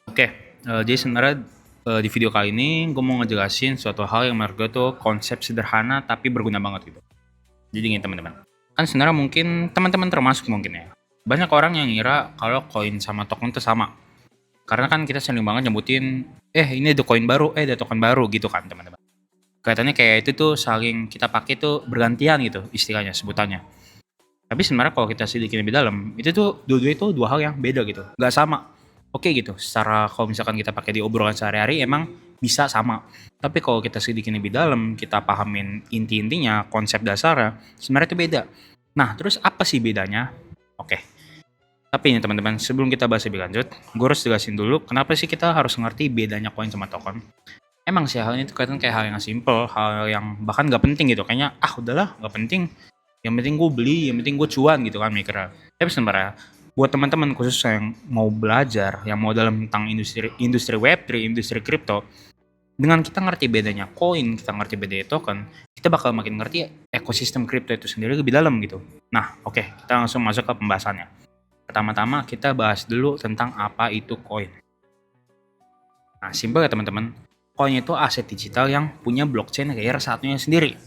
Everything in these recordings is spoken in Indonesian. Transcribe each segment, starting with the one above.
Oke, jadi sebenarnya, di video kali ini gue mau ngejelasin suatu hal yang menurut gue tuh konsep sederhana tapi berguna banget gitu. Jadi gini teman-teman, kan sebenarnya mungkin teman-teman termasuk mungkin ya, banyak orang yang ngira kalau koin sama token itu sama. Karena kan kita sering banget nyebutin, ini ada koin baru, ada token baru," gitu kan teman-teman. Kelihatannya kayak itu tuh saling kita pakai tuh bergantian gitu istilahnya, sebutannya. Tapi sebenarnya kalau kita selidikin lebih dalam, itu tuh dua-duanya itu dua hal yang beda gitu, nggak sama. Oke gitu, secara kalau misalkan kita pakai di obrolan sehari-hari emang bisa sama. Tapi kalau kita selidikin lebih dalam, kita pahamin inti-intinya, konsep dasarnya, sebenarnya itu beda. Nah, terus apa sih bedanya? Oke, tapi ini teman-teman, sebelum kita bahas lebih lanjut, gue harus jelasin dulu kenapa sih kita harus ngerti bedanya koin sama token. Emang sih hal ini tuh kelihatan kayak hal yang simple, hal yang bahkan nggak penting gitu. Kayaknya, udahlah nggak penting, yang penting gue beli, yang penting gue cuan gitu kan mikirnya. Tapi sebenarnya buat teman-teman khusus yang mau belajar, yang mau dalam tentang industri industri Web3, industri kripto, dengan kita ngerti bedanya koin, kita ngerti bedanya token, kita bakal makin ngerti ekosistem kripto itu sendiri lebih dalam gitu. Nah, oke, kita langsung masuk ke pembahasannya. Pertama-tama kita bahas dulu tentang apa itu koin. Nah, simpel ya teman-teman. Koin itu aset digital yang punya blockchain layer satunya sendiri.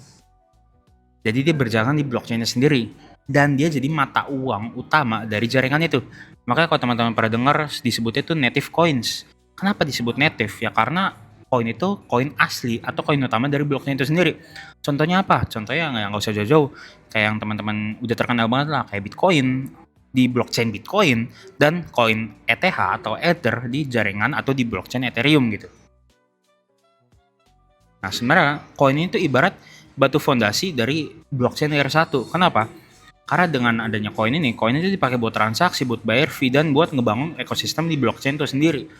Jadi dia berjalan di blockchain-nya sendiri dan dia jadi mata uang utama dari jaringan itu. Makanya kalau teman-teman pernah dengar disebutnya itu native coins. Kenapa disebut native? Ya karena koin itu koin asli atau koin utama dari blockchain itu sendiri. Contohnya apa? Contohnya nggak usah jauh-jauh. Kayak yang teman-teman udah terkenal banget lah, kayak Bitcoin di blockchain Bitcoin dan koin ETH atau Ether di jaringan atau di blockchain Ethereum gitu. Nah, sebenarnya koin ini tuh ibarat batu fondasi dari blockchain layer 1. Kenapa? Karena dengan adanya koin itu dipakai buat transaksi, buat bayar fee, dan buat ngebangun ekosistem di blockchain itu sendiri.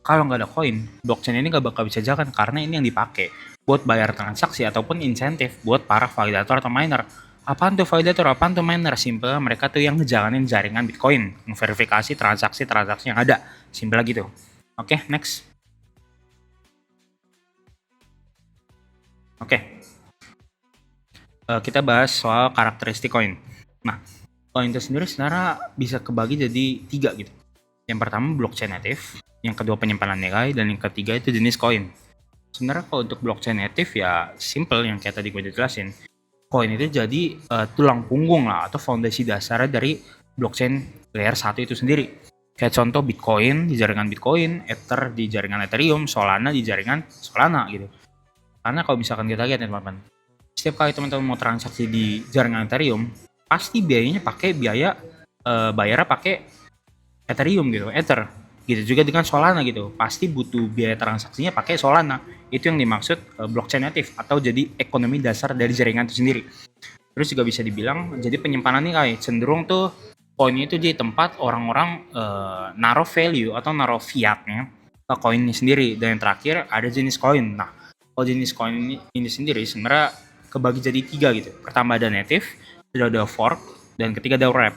Kalau nggak ada koin, blockchain ini nggak bakal bisa jalan karena ini yang dipakai buat bayar transaksi ataupun insentif buat para validator atau miner. Apaan tuh validator, apaan tuh miner? Simple, mereka tuh yang ngejalanin jaringan Bitcoin, memverifikasi transaksi-transaksi yang ada. Simple gitu. Oke, next. Oke, kita bahas soal karakteristik koin. Nah, koin itu sendiri sebenarnya bisa kebagi jadi 3 gitu. Yang pertama blockchain native, yang kedua penyimpanan nilai, dan yang ketiga itu jenis koin. Sebenarnya kalau untuk blockchain native ya simple yang kayak tadi gue jelasin. Koin itu jadi tulang punggung lah atau fondasi dasar dari blockchain layer 1 itu sendiri. Kayak contoh Bitcoin di jaringan Bitcoin, Ether di jaringan Ethereum, Solana di jaringan Solana gitu. Karena kalau misalkan kita lihat ya teman-teman, setiap kali teman-teman mau transaksi di jaringan Ethereum, pasti biayanya pakai bayarnya pakai Ethereum gitu, Ether. Gitu juga dengan Solana gitu, pasti butuh biaya transaksinya pakai Solana. Itu yang dimaksud blockchain native atau jadi ekonomi dasar dari jaringan itu sendiri. Terus juga bisa dibilang jadi penyimpanan nilai, cenderung tuh koinnya itu jadi tempat orang-orang naruh value atau naruh fiatnya ke koinnya sendiri. Dan yang terakhir ada jenis koin. Nah, kalau jenis koin ini sendiri sebenarnya kebagi jadi 3 gitu. Pertama ada native, kedua ada fork, dan ketiga ada wrap.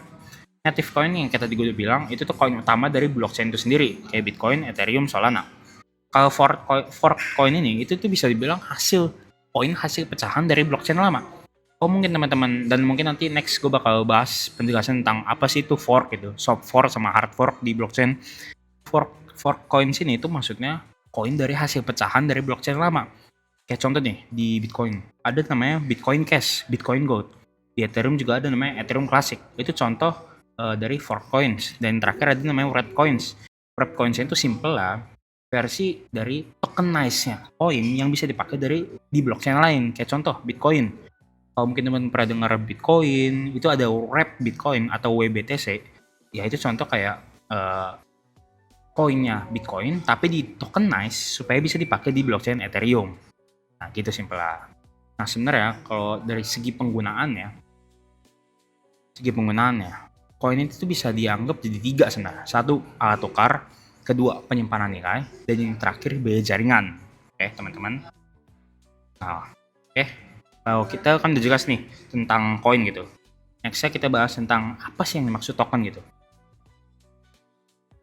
Native coin yang kita udah bilang itu tuh koin utama dari blockchain itu sendiri, kayak Bitcoin, Ethereum, Solana. Kalau fork coin ini itu tuh bisa dibilang hasil pecahan dari blockchain lama. Oh mungkin teman-teman, dan mungkin nanti next gue bakal bahas penjelasan tentang apa sih itu fork gitu, soft fork sama hard fork di blockchain. Fork coin sini itu maksudnya koin dari hasil pecahan dari blockchain lama. Kayak contoh nih, di Bitcoin, ada namanya Bitcoin Cash, Bitcoin Gold. Di Ethereum juga ada namanya Ethereum Classic. Itu contoh dari fork coins. Dan terakhir ada namanya wrapped coins. Wrapped coins itu simple lah, versi dari tokenize-nya koin yang bisa dipakai di blockchain lain. Kayak contoh Bitcoin. Kalau mungkin teman pernah dengar Bitcoin, itu ada wrapped Bitcoin atau WBTC. Ya itu contoh kayak koinnya Bitcoin tapi di tokenize supaya bisa dipakai di blockchain Ethereum. Nah, gitu simpel lah. Nah, sebenarnya kalau dari segi penggunaannya, koin itu bisa dianggap jadi 3 sebenarnya. Satu, alat tukar, kedua, penyimpanan nilai, dan yang terakhir biaya jaringan. Oke, teman-teman. Nah, oke. Kalau kita kan udah jelas nih tentang koin gitu. Nextnya kita bahas tentang apa sih yang dimaksud token gitu.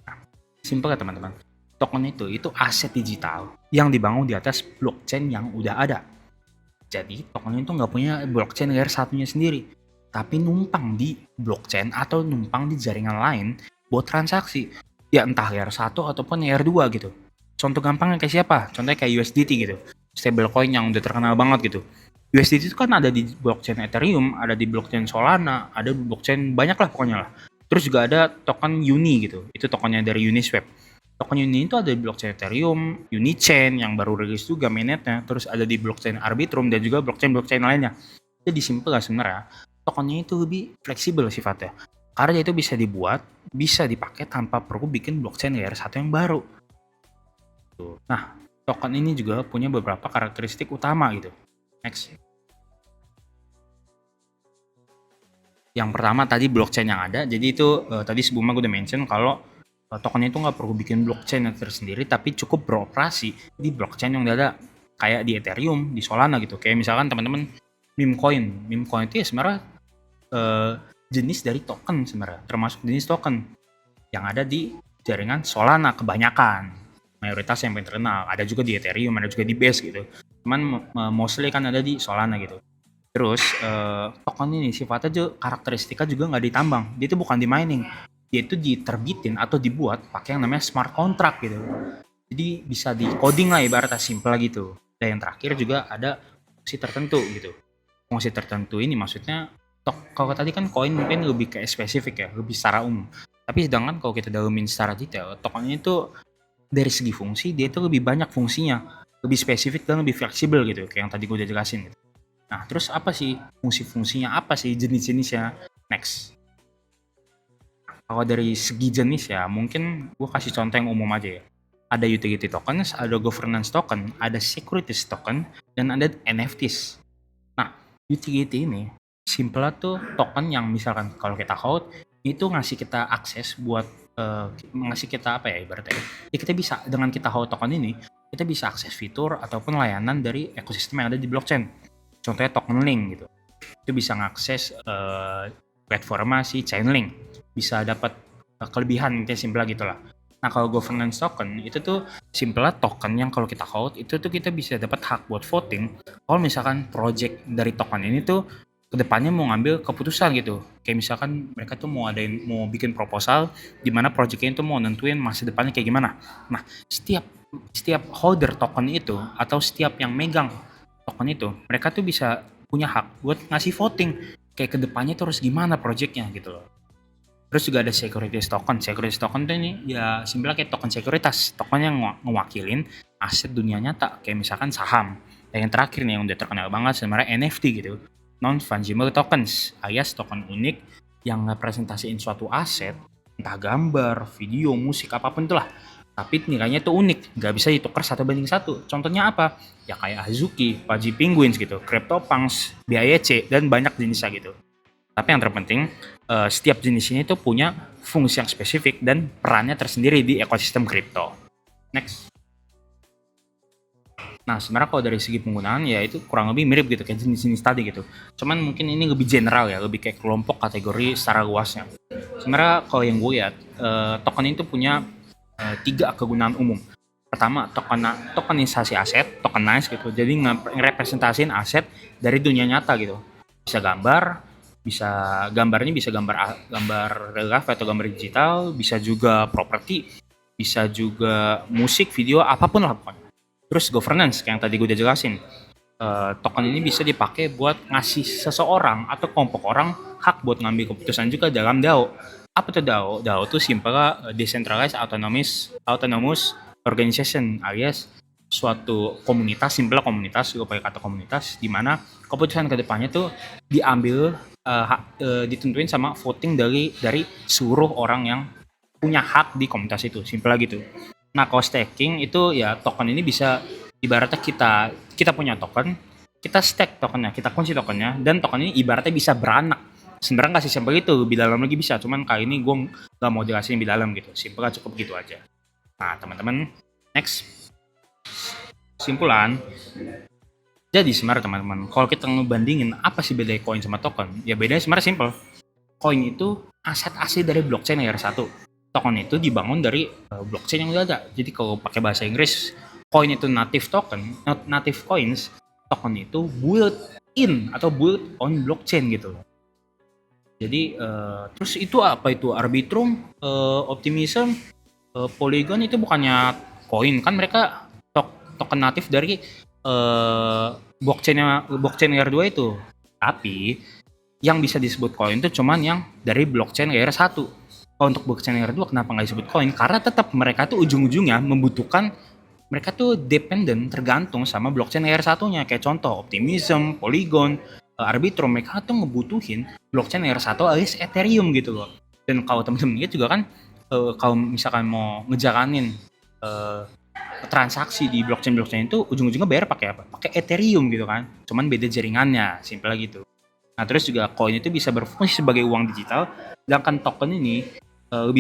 Nah, simpel ya teman-teman. Token itu aset digital yang dibangun di atas blockchain yang udah ada. Jadi token itu nggak punya blockchain layer satunya sendiri, tapi numpang di blockchain atau numpang di jaringan lain buat transaksi. ya entah layer 1 ataupun layer 2 gitu. Contoh gampangnya kayak siapa? Contohnya kayak USDT gitu. Stablecoin yang udah terkenal banget gitu. USDT itu kan ada di blockchain Ethereum, ada di blockchain Solana, ada di blockchain banyak lah pokoknya lah. Terus juga ada token Uni gitu. Itu tokennya dari Uniswap. Token Uni itu ada di blockchain Ethereum, Unichain yang baru rilis juga mainnetnya, terus ada di blockchain Arbitrum dan juga blockchain-blockchain lainnya. Jadi simple lah sebenarnya. Tokennya itu lebih fleksibel sifatnya. Karena itu bisa dibuat, bisa dipakai tanpa perlu bikin blockchain layer 1 yang baru. Nah, token ini juga punya beberapa karakteristik utama gitu. Next. Yang pertama tadi blockchain yang ada, jadi itu tadi sebelumnya gue udah mention kalau tokennya itu nggak perlu bikin blockchain yang tersendiri, tapi cukup beroperasi di blockchain yang udah ada, kayak di Ethereum, di Solana gitu. Kayak misalkan teman-teman meme coin itu ya sebenarnya jenis dari token sebenarnya, termasuk jenis token yang ada di jaringan Solana kebanyakan, mayoritas yang paling terkenal. Ada juga di Ethereum, ada juga di Base gitu. Cuman mostly kan ada di Solana gitu. Terus token ini sifatnya juga karakteristika juga nggak ditambang. Dia itu bukan di mining. Dia itu diterbitin atau dibuat pakai yang namanya smart contract gitu. Jadi bisa di coding lah ibaratnya simple gitu. Dan yang terakhir juga ada fungsi tertentu gitu. Fungsi tertentu ini maksudnya kalau tadi kan koin mungkin lebih kayak spesifik ya, lebih secara umum. Tapi sedangkan kalau kita dalamin secara detail, tokennya itu dari segi fungsi dia itu lebih banyak fungsinya, lebih spesifik dan lebih fleksibel gitu, kayak yang tadi gue udah jelasin gitu. Nah, terus apa sih fungsi-fungsinya, apa sih jenis-jenisnya? Next. Kalau dari segi jenis ya, mungkin gue kasih contoh yang umum aja ya. Ada utility tokens, ada governance token, ada securities token, dan ada NFTs. Nah, utility ini simple tuh token yang misalkan kalau kita hold itu ngasih kita akses buat ngasih kita apa ya ibaratnya ya kita bisa dengan kita hold token ini kita bisa akses fitur ataupun layanan dari ekosistem yang ada di blockchain. Contohnya token link gitu, itu bisa ngakses platform si Chainlink, bisa dapat kelebihan intinya simple gitu lah. Nah kalau governance token itu tuh simple token yang kalau kita hold itu tuh kita bisa dapat hak buat voting kalau misalkan project dari token ini tuh kedepannya mau ngambil keputusan gitu. Kayak misalkan mereka tuh mau bikin proposal di mana projectnya itu mau nentuin masa depannya kayak gimana. Nah setiap holder token itu atau setiap yang megang token itu mereka tuh bisa punya hak buat ngasih voting kayak kedepannya tuh harus gimana projectnya gitu loh. Terus juga ada securities token. Securities token tuh ini ya simpel kayak token sekuritas, token yang ngewakilin aset dunia nyata kayak misalkan saham. Dan yang terakhir nih yang udah terkenal banget sebenarnya NFT gitu, non fungible tokens, alias token unik yang representasiin suatu aset, entah gambar, video, musik apapun itulah. Tapi nilainya tuh unik, nggak bisa ditukar 1:1. Contohnya apa? Ya kayak Azuki, Pudgy Penguins gitu, CryptoPunks, BAYC, dan banyak jenisnya gitu. Tapi yang terpenting, setiap jenis ini tuh punya fungsi yang spesifik dan perannya tersendiri di ekosistem kripto. Next. Nah, sebenarnya kalau dari segi penggunaan ya itu kurang lebih mirip gitu kayak jenis-jenis tadi gitu. Cuman mungkin ini lebih general ya, lebih kayak kelompok kategori secara luasnya. Sebenarnya kalau yang gue lihat, token itu punya 3 kegunaan umum. Pertama, tokenisasi aset, tokenize gitu. Jadi ngerepresentasiin aset dari dunia nyata gitu. Bisa gambar, gambarnya bisa gambar relief atau gambar digital, bisa juga properti, bisa juga musik, video, apapun lah pokoknya. Terus governance kayak yang tadi gue udah jelasin. Token ini bisa dipakai buat ngasih seseorang atau kelompok orang hak buat ngambil keputusan juga dalam DAO. Apa tuh DAO? DAO itu simpelnya decentralized autonomous organization alias suatu komunitas, simpel komunitas, gue pakai kata komunitas, di mana keputusan kedepannya tuh diambil ditentuin sama voting dari seluruh orang yang punya hak di komunitas itu, simpel gitu. Nah kalau staking itu ya token ini bisa ibaratnya kita punya token, kita stake tokennya, kita kunci tokennya, dan token ini ibaratnya bisa beranak. Sebenarnya nggak sih simpel itu, lebih dalam lagi bisa, cuman kali ini gue nggak mau jelasin lebih dalam gitu, simpel cukup gitu aja. Nah teman-teman, next. Simpulan, jadi sebenarnya teman-teman, kalau kita ngebandingin apa sih beda koin sama token, ya bedanya sebenarnya simple. Koin itu aset asli dari blockchain layer 1. Token itu dibangun dari blockchain yang udah ada. Jadi kalau pakai bahasa Inggris, koin itu native token, native coins, token itu built in atau built on blockchain gitu. Jadi terus itu apa itu Arbitrum, Optimism, Polygon itu bukannya koin, kan mereka token natif dari blockchain layer 2 itu. Tapi yang bisa disebut koin itu cuman yang dari blockchain layer 1. Kalau untuk blockchain layer 2 kenapa nggak disebut koin? Karena tetap mereka tuh ujung-ujungnya membutuhkan, mereka tuh dependent, tergantung sama blockchain layer satunya. Kayak contoh Optimism, Polygon, Arbitrum, mereka tuh ngebutuhin blockchain layer 1 alias Ethereum gitu loh. Dan kalau temen-temen lihat juga kan, kalau misalkan mau ngejalanin transaksi di blockchain itu ujung-ujungnya bayar pakai apa? Pakai Ethereum gitu kan. Cuman beda jaringannya, simpel gitu. Nah, terus juga koin itu bisa berfungsi sebagai uang digital, sedangkan token ini lebih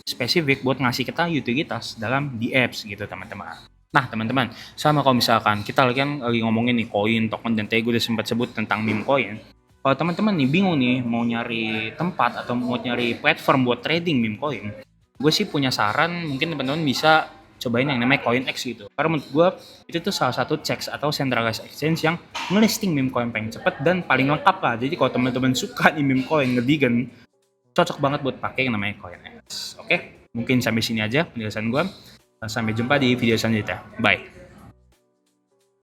spesifik buat ngasih kita utilitas dalam di apps gitu teman-teman. Nah teman-teman, sama kalau misalkan kita lagi ngomongin nih koin, token, dan tadi gue udah sempat sebut tentang meme coin. Kalau teman-teman nih bingung nih mau nyari tempat atau mau nyari platform buat trading meme coin, gue sih punya saran, mungkin teman-teman bisa cobain yang namanya CoinEx gitu. Karena menurut gue itu tuh salah satu CEX atau centralized exchange yang ngelisting meme coin paling cepet dan paling lengkap lah. Jadi kalau teman-teman suka nih meme coin ngedigen, cocok banget buat pakai yang namanya CoinEx. Oke, mungkin sampai sini aja penjelasan gue. Sampai jumpa di video selanjutnya. Bye.